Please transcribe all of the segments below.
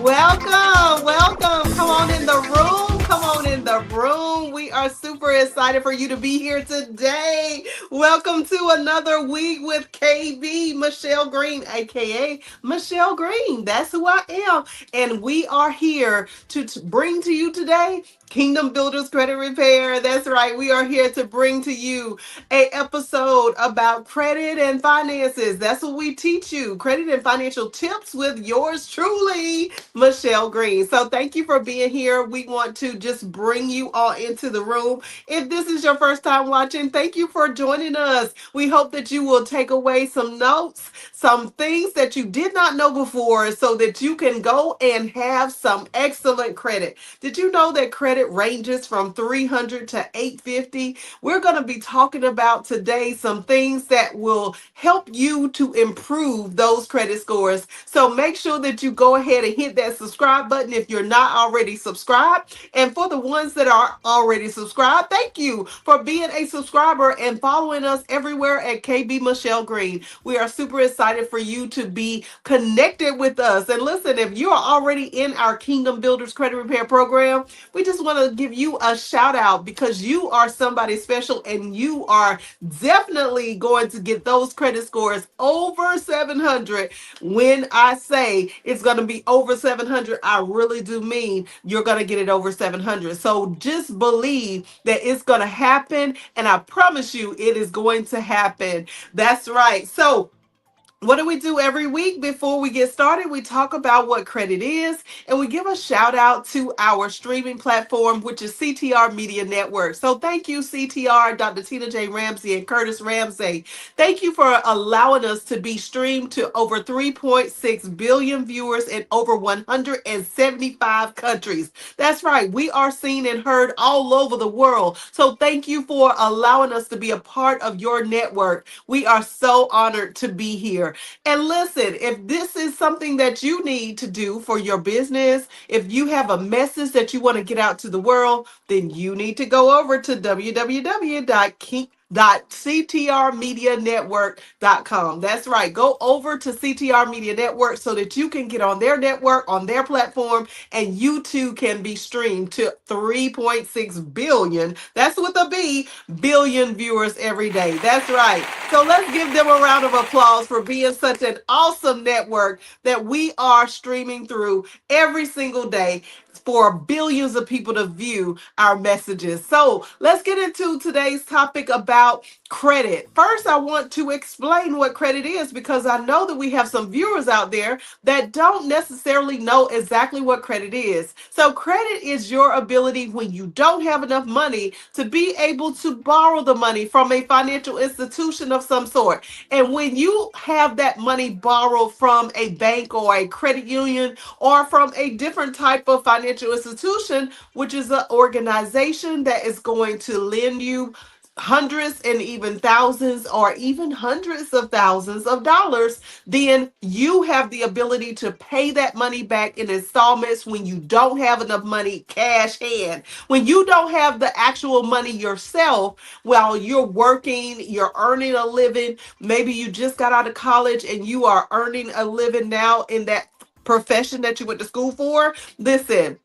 Welcome, welcome. Come on in the room. Come on in the room. We are super excited for you to be here today. Welcome to another week with KB Michelle Green, aka Michelle Green. That's who I am. And we are here to bring to you today Kingdom Builders Credit Repair. That's right. We are here to bring to you a episode about credit and finances. That's what we teach you. Credit and financial tips with yours truly, Michelle Green. So thank you for being here. We want to just bring you all into the room. If this is your first time watching, thank you for joining us. We hope that you will take away some notes, some things that you did not know before, so that you can go and have some excellent credit. Did you know that credit ranges from 300 to 850? We're going to be talking about today some things that will help you to improve those credit scores. So make sure that you go ahead and hit that subscribe button if you're not already subscribed. And for the ones that are already subscribed, thank you for being a subscriber and following us everywhere at KB Michelle Green. We are super excited for you to be connected with us. And listen, if you are already in our Kingdom Builders Credit Repair program, we just want to give you a shout out because you are somebody special and you are definitely going to get those credit scores over 700. When I say it's going to be over 700, I really do mean you're going to get it over 700. So just believe that it's going to happen, and I promise you it is going to happen. That's right. So what do we do every week before we get started? We talk about what credit is, and we give a shout out to our streaming platform, which is CTR Media Network. So thank you, CTR, Dr. Tina J. Ramsey and Curtis Ramsey. Thank you for allowing us to be streamed to over 3.6 billion viewers in over 175 countries. That's right. We are seen and heard all over the world. So thank you for allowing us to be a part of your network. We are so honored to be here. And listen, if this is something that you need to do for your business, if you have a message that you want to get out to the world, then you need to go over to www.ctrmedianetwork.com. That's right. Go over to CTR Media Network so that you can get on their network, on their platform, and you too can be streamed to 3.6 billion. That's with a B, billion viewers every day. That's right. So let's give them a round of applause for being such an awesome network that we are streaming through every single day for billions of people to view our messages. So let's get into today's topic about credit. First, I want to explain what credit is because I know that we have some viewers out there that don't necessarily know exactly what credit is. So credit is your ability when you don't have enough money to be able to borrow the money from a financial institution of some sort. And when you have that money borrowed from a bank or a credit union or from a different type of financial institution, which is an organization that is going to lend you hundreds and even thousands or even hundreds of thousands of dollars, then you have the ability to pay that money back in installments when you don't have enough money cash hand. When you don't have the actual money yourself while you're working, you're earning a living, maybe you just got out of college and you are earning a living now in that profession that you went to school for. Listen,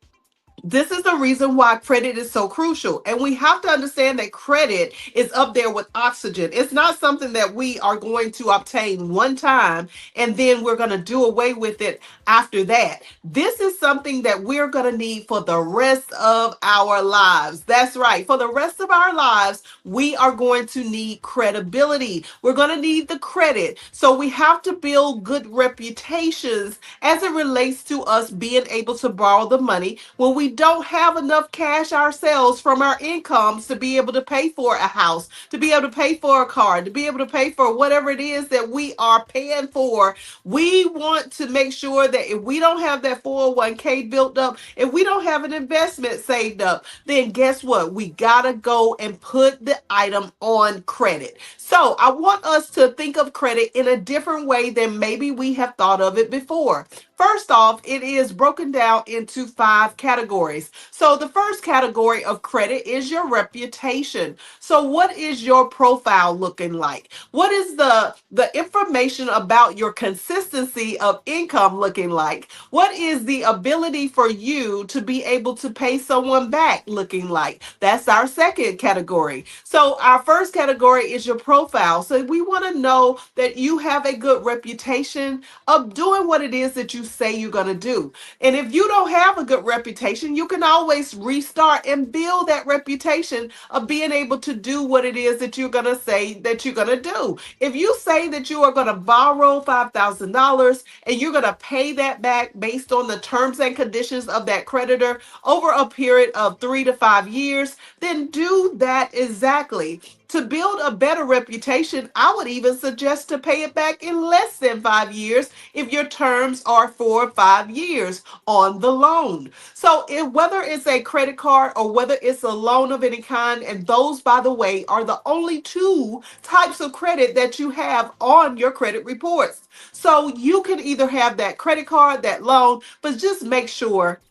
this is the reason why credit is so crucial. And we have to understand that credit is up there with oxygen. It's not something that we are going to obtain one time and then we're going to do away with it after that. This is something that we're going to need for the rest of our lives. That's right. For the rest of our lives, we are going to need credibility. We're going to need the credit. So we have to build good reputations as it relates to us being able to borrow the money when we don't have enough cash ourselves from our incomes to be able to pay for a house, to be able to pay for a car, to be able to pay for whatever it is that we are paying for. We want to make sure that if we don't have that 401k built up, if we don't have an investment saved up, then guess what? We gotta go and put the item on credit. So I want us to think of credit in a different way than maybe we have thought of it before. First off, it is broken down into five categories. So the first category of credit is your reputation. So what is your profile looking like? What is the information about your consistency of income looking like? What is the ability for you to be able to pay someone back looking like? That's our second category. So our first category is your profile. So we want to know that you have a good reputation of doing what it is that you say you're going to do. And if you don't have a good reputation, you can always restart and build that reputation of being able to do what it is that you're going to say that you're going to do. If you say that you are going to borrow $5,000 and you're going to pay that back based on the terms and conditions of that creditor over a period of 3 to 5 years, then do that exactly. To build a better reputation, I would even suggest to pay it back in less than 5 years if your terms are 4 or 5 years on the loan. So, whether it's a credit card or whether it's a loan of any kind, and those, by the way, are the only two types of credit that you have on your credit reports. So, you can either have that credit card, that loan, but just make sure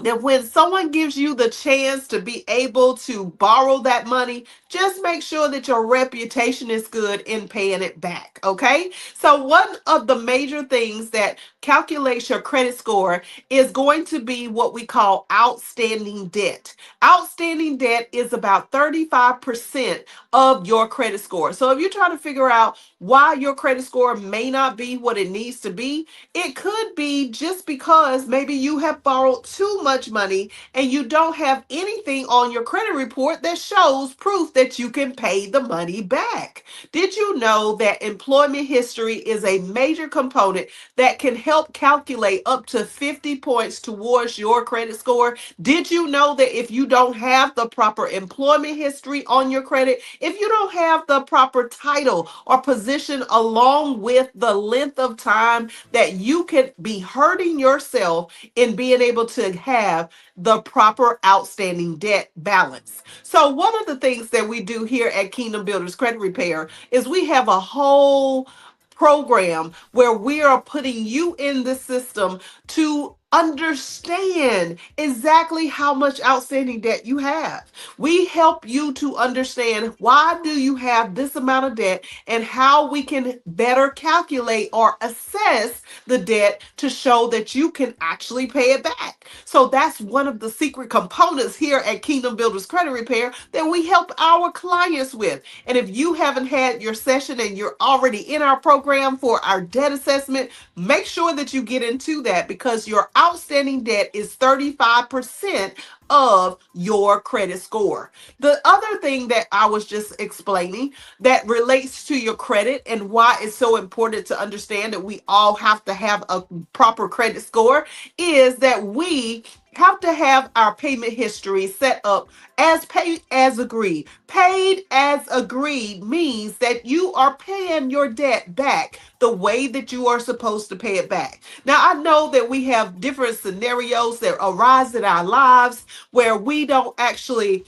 that when someone gives you the chance to be able to borrow that money, just make sure that your reputation is good in paying it back. Okay. So, one of the major things that calculates your credit score is going to be what we call outstanding debt. Outstanding debt is about 35% of your credit score. So, if you're trying to figure out why your credit score may not be what it needs to be, it could be just because maybe you have borrowed too much money and you don't have anything on your credit report that shows proof that you can pay the money back. Did you know that employment history is a major component that can help calculate up to 50 points towards your credit score? Did you know that if you don't have the proper employment history on your credit, if you don't have the proper title or position along with the length of time, that you could be hurting yourself in being able to have the proper outstanding debt balance? So, one of the things that we do here at Kingdom Builders Credit Repair is we have a whole program where we are putting you in the system to understand exactly how much outstanding debt you have. We help you to understand why do you have this amount of debt and how we can better calculate or assess the debt to show that you can actually pay it back. So that's one of the secret components here at Kingdom Builders Credit Repair that we help our clients with. And if you haven't had your session and you're already in our program for our debt assessment, make sure that you get into that, because your outstanding debt is 35% of your credit score. The other thing that I was just explaining that relates to your credit and why it's so important to understand that we all have to have a proper credit score is that we have to have our payment history set up as paid as agreed. Paid as agreed means that you are paying your debt back the way that you are supposed to pay it back. Now, I know that we have different scenarios that arise in our lives where we don't actually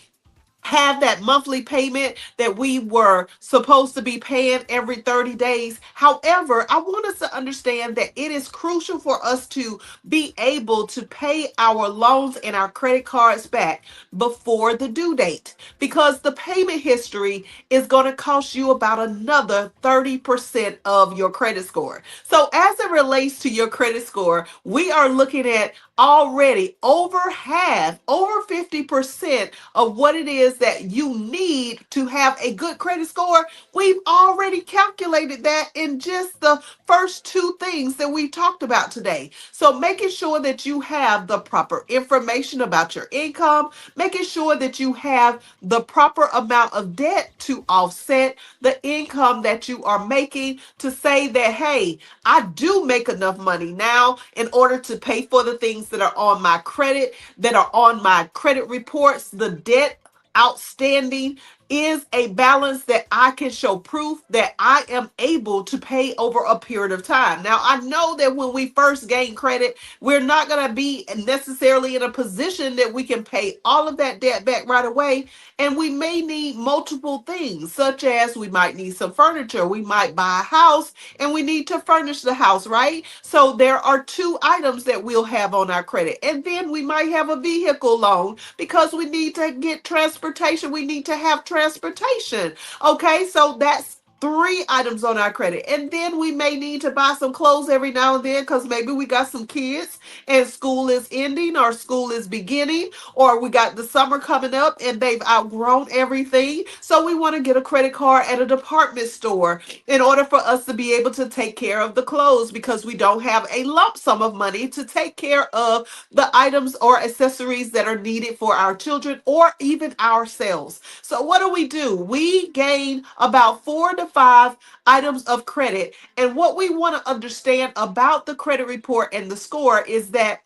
have that monthly payment that we were supposed to be paying every 30 days. However, I want us to understand that it is crucial for us to be able to pay our loans and our credit cards back before the due date, because the payment history is going to cost you about another 30% of your credit score. So, as it relates to your credit score, we are looking at already over half, over 50% of what it is that you need to have a good credit score. We've already calculated that in just the first two things that we talked about today. So, making sure that you have the proper information about your income, making sure that you have the proper amount of debt to offset the income that you are making, to say that, hey, I do make enough money now in order to pay for the things that are on my credit, that are on my credit reports, the debt outstanding is a balance that I can show proof that I am able to pay over a period of time. Now, I know that when we first gain credit, we're not going to be necessarily in a position that we can pay all of that debt back right away. And we may need multiple things, such as we might need some furniture, we might buy a house, and we need to furnish the house, right? So there are two items that we'll have on our credit. And then we might have a vehicle loan because we need to get transportation. We need to have transportation. Okay, so that's three items on our credit. And then we may need to buy some clothes every now and then because maybe we got some kids and school is ending or school is beginning, or we got the summer coming up and they've outgrown everything. So we want to get a credit card at a department store in order for us to be able to take care of the clothes because we don't have a lump sum of money to take care of the items or accessories that are needed for our children or even ourselves. So what do? We gain about 4 to 5 items of credit. And what we want to understand about the credit report and the score is that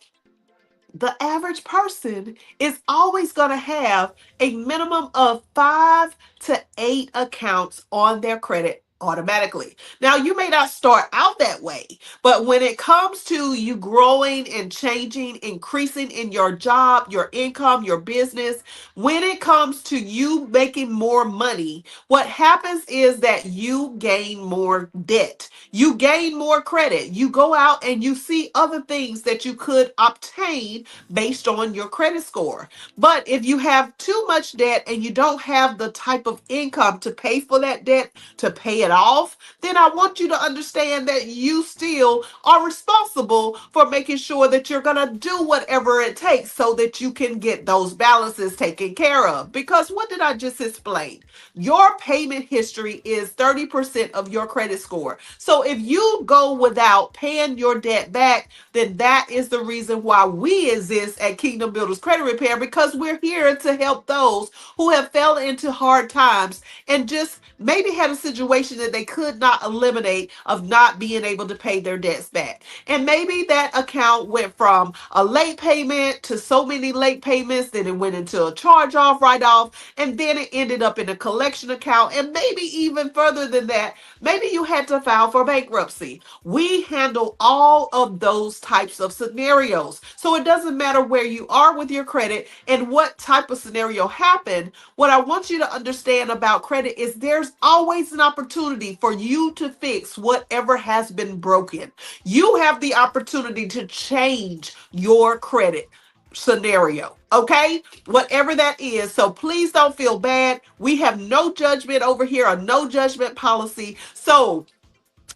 the average person is always going to have a minimum of 5 to 8 accounts on their credit automatically. Now, you may not start out that way, but when it comes to you growing and changing, increasing in your job, your income, your business, when it comes to you making more money, what happens is that you gain more debt. You gain more credit. You go out and you see other things that you could obtain based on your credit score. But if you have too much debt and you don't have the type of income to pay for that debt, to pay it off, then I want you to understand that you still are responsible for making sure that you're going to do whatever it takes so that you can get those balances taken care of. Because what did I just explain? Your payment history is 30% of your credit score. So if you go without paying your debt back, then that is the reason why we exist at Kingdom Builders Credit Repair, because we're here to help those who have fell into hard times and just maybe had a situation that they could not eliminate of not being able to pay their debts back. And maybe that account went from a late payment to so many late payments, then it went into a charge off, write off, and then it ended up in a collection account. And maybe even further than that, maybe you had to file for bankruptcy. We handle all of those types of scenarios. So it doesn't matter where you are with your credit and what type of scenario happened. What I want you to understand about credit is there's always an opportunity for you to fix whatever has been broken. You have the opportunity to change your credit scenario. Okay, whatever that is. So please don't feel bad. We have no judgment over here, or no judgment policy. So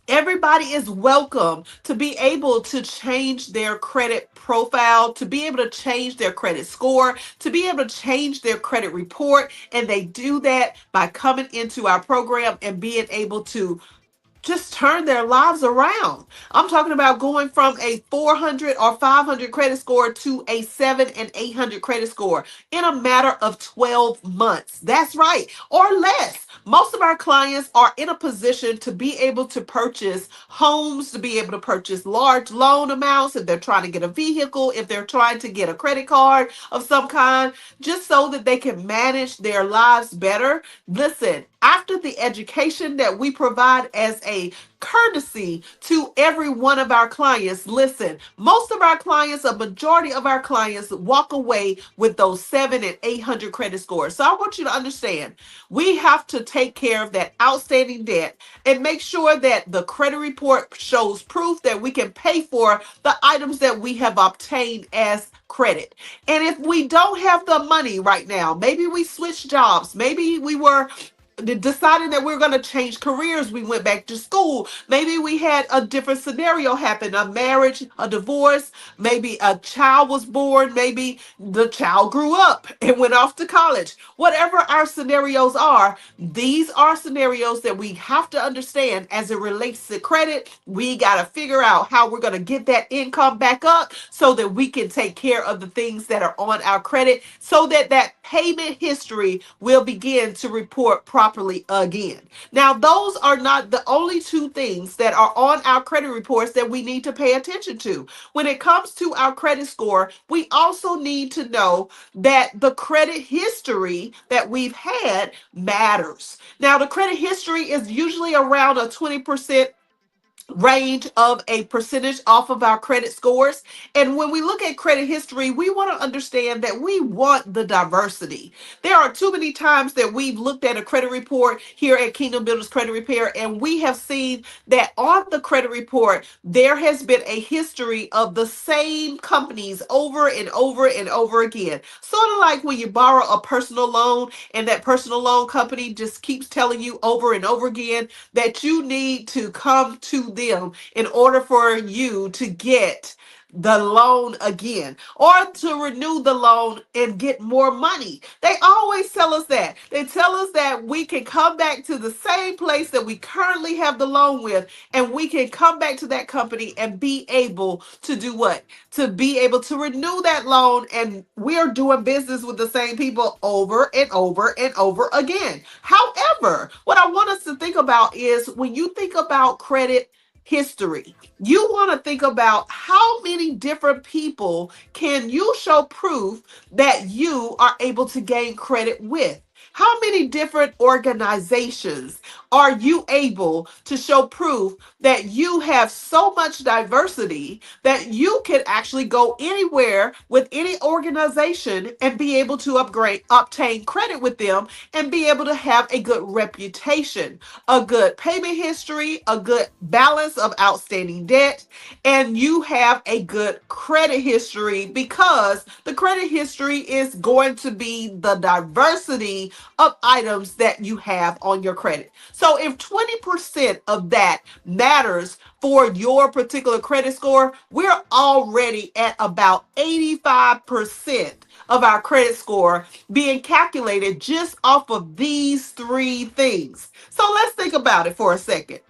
everybody is welcome to be able to change their credit profile, to be able to change their credit score, to be able to change their credit report. And they do that by coming into our program and being able to just turn their lives around. I'm talking about going from a 400 or 500 credit score to a 7 and 800 credit score in a matter of 12 months. That's right, or less. Most of our clients are in a position to be able to purchase homes, to be able to purchase large loan amounts if they're trying to get a vehicle, if they're trying to get a credit card of some kind, just so that they can manage their lives better. Listen, after the education that we provide as a courtesy to every one of our clients, listen, most of our clients, a majority of our clients walk away with those 7 and 800 credit scores. So I want you to understand, we have to take care of that outstanding debt and make sure that the credit report shows proof that we can pay for the items that we have obtained as credit. And if we don't have the money right now, maybe we switched jobs, maybe we were deciding that we're going to change careers, we went back to school, maybe we had a different scenario happen, a marriage, a divorce, maybe a child was born, maybe the child grew up and went off to college. Whatever our scenarios are, these are scenarios that we have to understand as it relates to credit. We got to figure out how we're going to get that income back up so that we can take care of the things that are on our credit, so that that payment history will begin to report properly properly again. Now, those are not the only two things that are on our credit reports that we need to pay attention to. When it comes to our credit score, we also need to know that the credit history that we've had matters. Now, the credit history is usually around a 20% range of a percentage off of our credit scores. And when we look at credit history, we want to understand that we want the diversity. There are too many times that we've looked at a credit report here at Kingdom Builders Credit Repair, and we have seen that on the credit report, there has been a history of the same companies over and over and over again. Sort of like when you borrow a personal loan and that personal loan company just keeps telling you over and over again that you need to come to them in order for you to get the loan again or to renew the loan and get more money. They always tell us that. They tell us that we can come back to the same place that we currently have the loan with, and we can come back to that company and be able to do what? To be able to renew that loan, and we're doing business with the same people over and over and over again. However, what I want us to think about is when you think about credit history, you want to think about how many different people can you show proof that you are able to gain credit with? How many different organizations are you able to show proof that you have so much diversity that you can actually go anywhere with any organization and be able to obtain credit with them and be able to have a good reputation, a good payment history, a good balance of outstanding debt, and you have a good credit history because the credit history is going to be the diversity of items that you have on your credit. So if 20% of that matters for your particular credit score, we're already at about 85% of our credit score being calculated just off of these three things. So let's think about it for a second.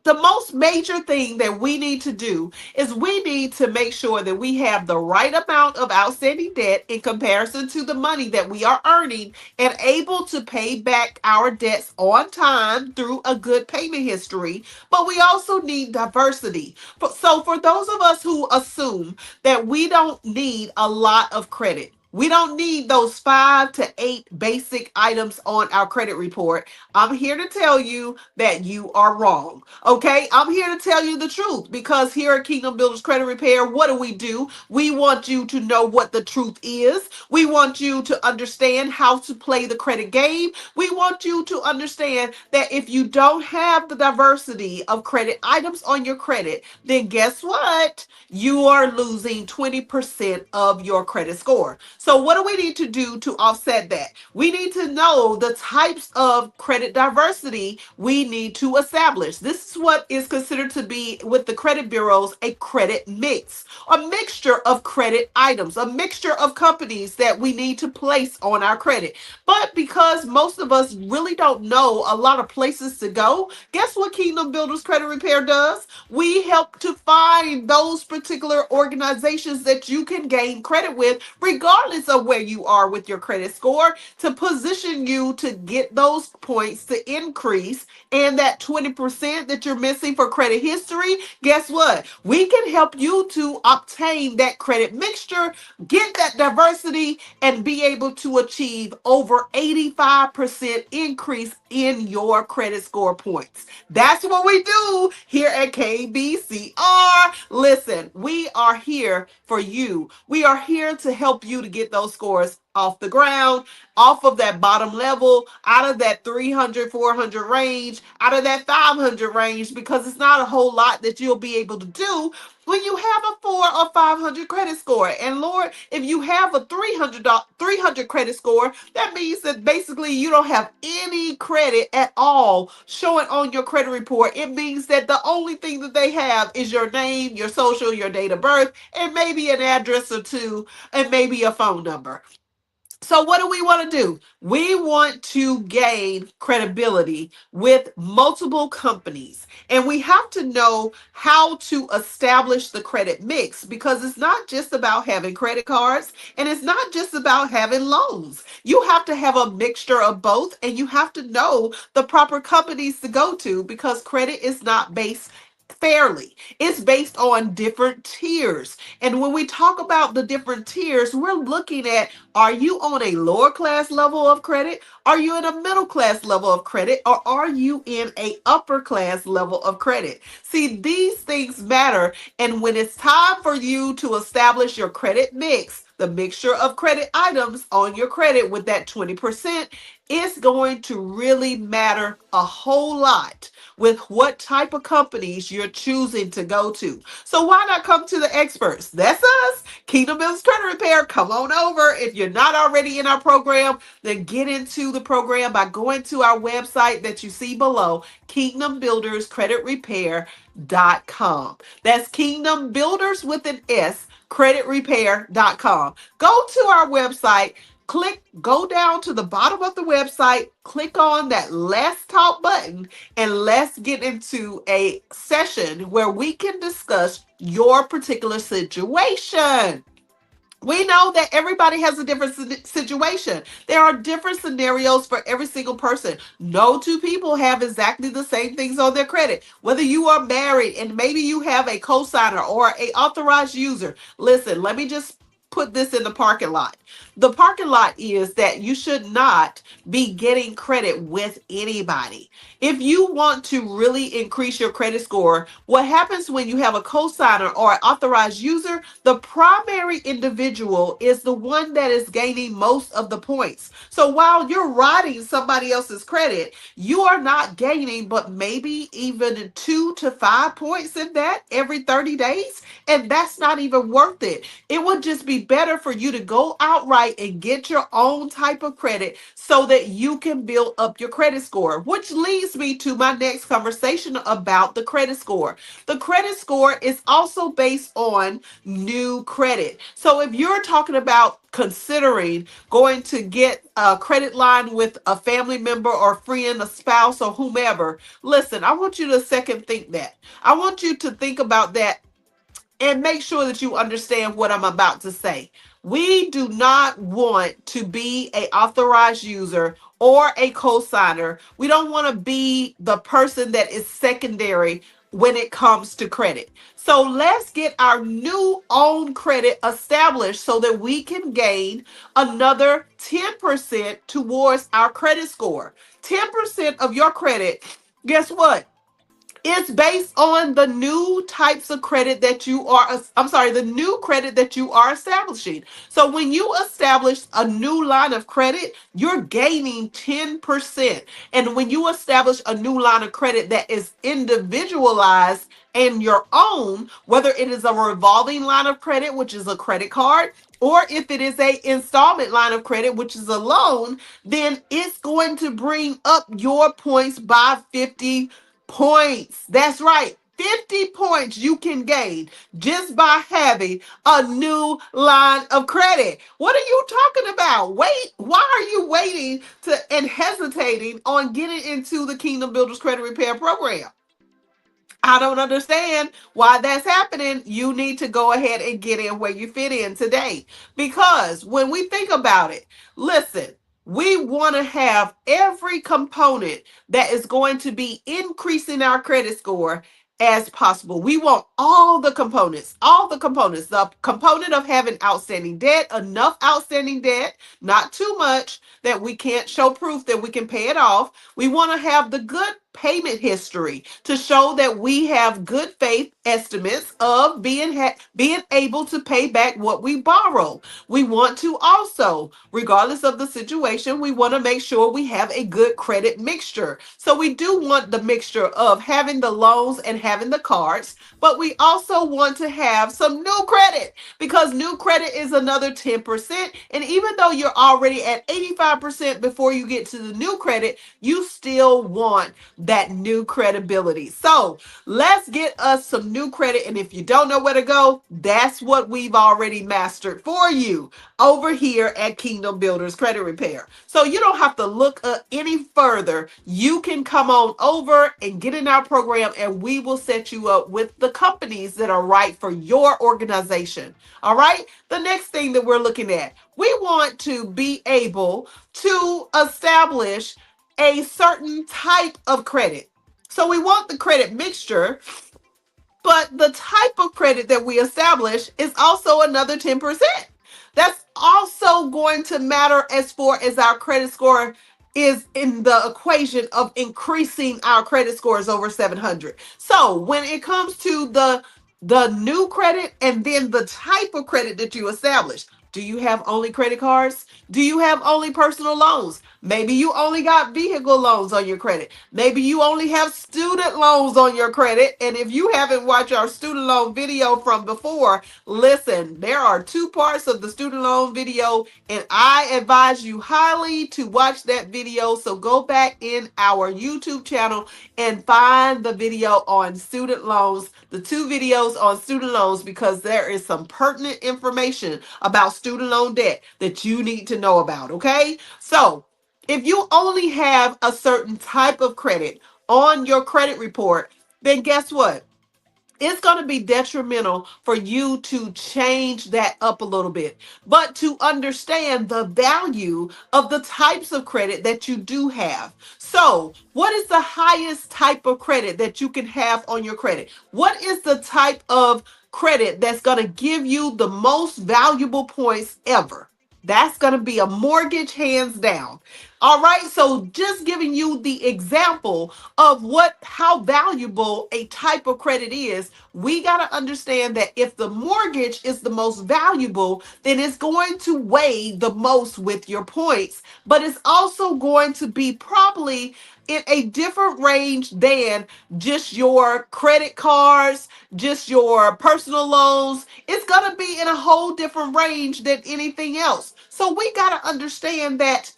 The most major thing that we need to do is we need to make sure that we have the right amount of outstanding debt in comparison to the money that we are earning and able to pay back our debts on time through a good payment history. But we also need diversity. So for those of us who assume that we don't need a lot of credit, we don't need those 5 to 8 basic items on our credit report. I'm here to tell you that you are wrong. Okay, I'm here to tell you the truth because here at Kingdom Builders Credit Repair, what do? We want you to know what the truth is. We want you to understand how to play the credit game. We want you to understand that if you don't have the diversity of credit items on your credit, then guess what? You are losing 20% of your credit score. So what do we need to do to offset that? We need to know the types of credit diversity we need to establish. This is what is considered to be with the credit bureaus a credit mix, a mixture of credit items, a mixture of companies that we need to place on our credit. But because most of us really don't know a lot of places to go, guess what Kingdom Builders Credit Repair does? We help to find those particular organizations that you can gain credit with, regardless of where you are with your credit score, to position you to get those points to increase. And that 20% that you're missing for credit history, guess what? We can help you to obtain that credit mixture, get that diversity, and be able to achieve over 85% increase in your credit score points. That's what we do here at KBCR. Listen, we are here for you. We are here to help you to get those scores off the ground, off of that bottom level, out of that 300, 400 range, out of that 500 range, because it's not a whole lot that you'll be able to do when you have a 4 or 500 credit score. And Lord, if you have a 300 credit score, that means that basically you don't have any credit at all showing on your credit report. It means that the only thing that they have is your name, your social, your date of birth, and maybe an address or two, and maybe a phone number. So, what do we want to do? We want to gain credibility with multiple companies. And we have to know how to establish the credit mix because it's not just about having credit cards and it's not just about having loans. You have to have a mixture of both and you have to know the proper companies to go to because credit is not based fairly. It's based on different tiers. And when we talk about the different tiers, we're looking at, are you on a lower class level of credit? Are you in a middle class level of credit? Or are you in a upper class level of credit? See, these things matter. And when it's time for you to establish your credit mix, the mixture of credit items on your credit with that 20%, it's going to really matter a whole lot with what type of companies you're choosing to go to. So why not come to the experts? That's us. Kingdom Builders Credit Repair. Come on over. If you're not already in our program, then get into the program by going to our website that you see below, kingdombuilderscreditrepair.com. That's Kingdom Builders with an S, creditrepair.com. Go to our website, go down to the bottom of the website, click on that Let's Talk button, and let's get into a session where we can discuss your particular situation. We know that everybody has a different situation. There are different scenarios for every single person. No two people have exactly the same things on their credit. Whether you are married and maybe you have a cosigner or a authorized user. Listen, let me just put this in the parking lot. The parking lot is that you should not be getting credit with anybody. If you want to really increase your credit score, what happens when you have a cosigner or an authorized user? The primary individual is the one that is gaining most of the points. So while you're riding somebody else's credit, you are not gaining but maybe even 2 to 5 points in that every 30 days. And that's not even worth it. It would just be better for you to go outright and get your own type of credit so that you can build up your credit score, which leads me to my next conversation about the credit score. The credit score is also based on new credit. So if you're talking about considering going to get a credit line with a family member or friend, a spouse, or whomever, listen, I want you to second think that. I want you to think about that and make sure that you understand what I'm about to say. We do not want to be a authorized user or a cosigner. We don't want to be the person that is secondary when it comes to credit. So let's get our new own credit established so that we can gain another 10% towards our credit score. 10% of your credit, guess what? It's based on the new types of credit that you are, I'm sorry, the new credit that you are establishing. So when you establish a new line of credit, you're gaining 10%. And when you establish a new line of credit that is individualized and your own, whether it is a revolving line of credit, which is a credit card, or if it is a installment line of credit, which is a loan, then it's going to bring up your points by 50 points. That's right. 50 points you can gain just by having a new line of credit. What are you talking about? Wait, why are you waiting to and hesitating on getting into the Kingdom Builders Credit Repair Program? I don't understand why that's happening. You need to go ahead and get in where you fit in today. Because when we think about it, listen, we want to have every component that is going to be increasing our credit score as possible. We want all the components, all the components. The component of having outstanding debt, enough outstanding debt, not too much that we can't show proof that we can pay it off. We want to have the good payment history to show that we have good faith estimates of being able to pay back what we borrow. We want to also, regardless of the situation, we want to make sure we have a good credit mixture. So we do want the mixture of having the loans and having the cards, but we also want to have some new credit because new credit is another 10%. And even though you're already at 85% before you get to the new credit, you still want that new credibility. So let's get us some new credit. And if you don't know where to go, that's what we've already mastered for you over here at Kingdom Builders Credit Repair. So you don't have to look any further. You can come on over and get in our program, and we will set you up with the companies that are right for your organization. All right. The next thing that we're looking at, we want to be able to establish a certain type of credit. So we want the credit mixture, but the type of credit that we establish is also another 10%. That's also going to matter as far as our credit score is in the equation of increasing our credit scores over 700. So when it comes to the new credit and then the type of credit that you establish, do you have only credit cards? Do you have only personal loans? Maybe you only got vehicle loans on your credit. Maybe you only have student loans on your credit. And if you haven't watched our student loan video from before, listen, there are two parts of the student loan video, and I advise you highly to watch that video. So go back in our YouTube channel and find the video on student loans, the two videos on student loans, because there is some pertinent information about student loan debt that you need to know about. Okay. So if you only have a certain type of credit on your credit report, then guess what? It's going to be detrimental for you to change that up a little bit, but to understand the value of the types of credit that you do have. So, what is the highest type of credit that you can have on your credit? What is the type of credit that's going to give you the most valuable points ever? That's going to be a mortgage, hands down. All right. So just giving you the example of how valuable a type of credit is, we got to understand that if the mortgage is the most valuable, then it's going to weigh the most with your points, but it's also going to be probably in a different range than just your credit cards, just your personal loans. It's going to be in a whole different range than anything else. So we got to understand that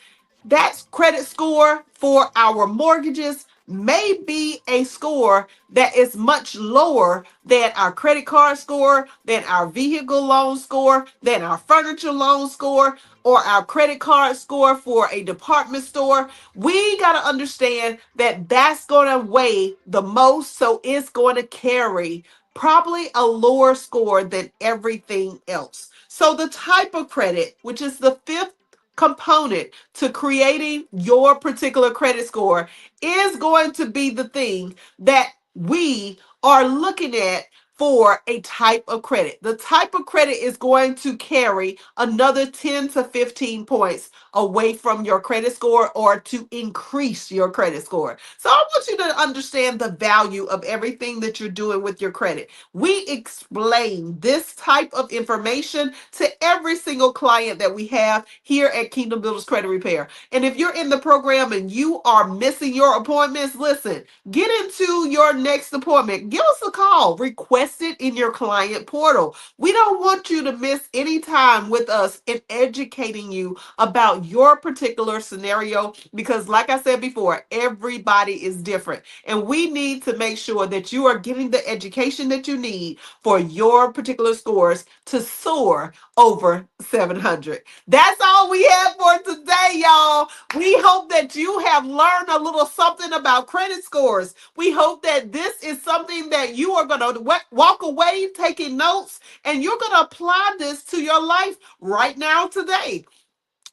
that credit score for our mortgages may be a score that is much lower than our credit card score, than our vehicle loan score, than our furniture loan score, or our credit card score for a department store. We got to understand that that's going to weigh the most, so it's going to carry probably a lower score than everything else. So the type of credit, which is the fifth component to creating your particular credit score, is going to be the thing that we are looking at for a type of credit. The type of credit is going to carry another 10 to 15 points away from your credit score or to increase your credit score. So I want you to understand the value of everything that you're doing with your credit. We explain this type of information to every single client that we have here at Kingdom Builders Credit Repair. And if you're in the program and you are missing your appointments, listen, get into your next appointment. Give us a call. Request it in your client portal. We don't want you to miss any time with us in educating you about your particular scenario because, like I said before, everybody is different. And we need to make sure that you are getting the education that you need for your particular scores to soar over 700. That's all we have for today, y'all. We hope that you have learned a little something about credit scores. We hope that this is something that you are going to walk away taking notes and you're going to apply this to your life right now today.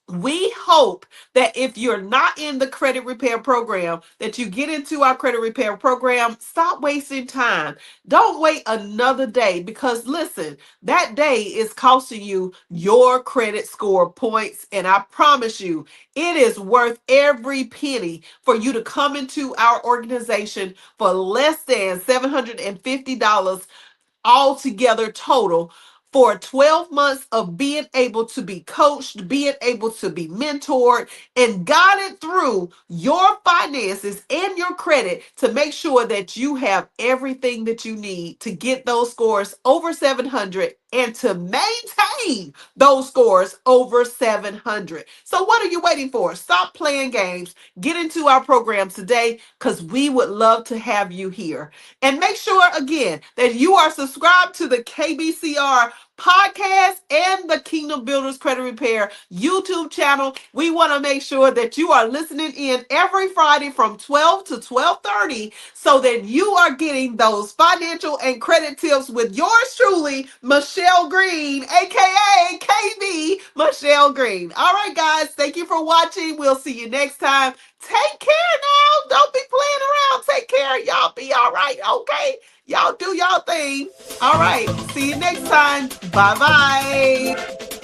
We hope that if you're not in the credit repair program, that you get into our credit repair program. Stop wasting time. Don't wait another day because listen, that day is costing you your credit score points. And I promise you, it is worth every penny for you to come into our organization for less than $750 altogether total for 12 months of being able to be coached, being able to be mentored, and guided through your finances and your credit to make sure that you have everything that you need to get those scores over 700 and to maintain those scores over 700. So, what are you waiting for? Stop playing games. Get into our program today because we would love to have you here. And make sure, again, that you are subscribed to the KBCR podcast and the Kingdom Builders Credit Repair YouTube channel. We want to make sure that you are listening in every Friday from 12 to 12:30 so that you are getting those financial and credit tips with yours truly, Michelle Green, aka KB Michelle Green. All right, guys, thank you for watching. We'll see you next time. Take care now. Don't be playing around. Take care. Y'all be all right. Okay. Y'all do y'all thing. All right. See you next time. Bye bye.